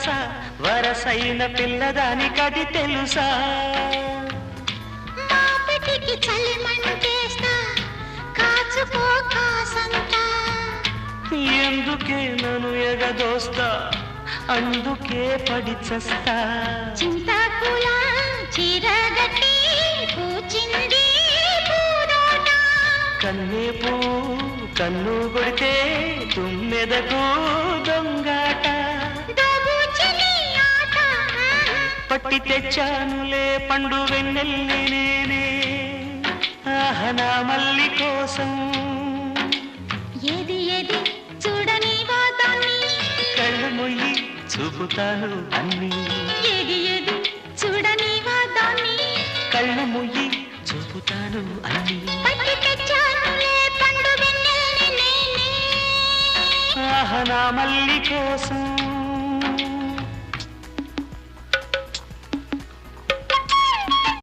వరస వరసైన పిల్లదానికది తెలుసా మాపటికి చలిమంటేస్తా కాచుకో కాసంతా ఎందుకే నన్ను ఎగదోస్తా అందుకే పడి చస్తా చింతాకుల చీరగట్టి పూచింది పూదోట కన్నే పూ కన్ను కొడితే తుమ్మెదకు దొంగాట దోబూచిలి ఆట పట్టి తెచ్చానులే పండు వెన్నెల్లి నేనే ఆహనా మల్లి కోసం ఏది ఏది చూడని వాదాన్ని కళ్ళు మొయ్యి చూపుతాను అన్నీ ఏది ఏది చూడని వాదాన్ని కళ్ళు మొయ్యి చూపుతాను అన్నీ పట్టి తెచ్చానులే పండు వెన్నెల్ని నేనే ఆహనా మల్లి కోసం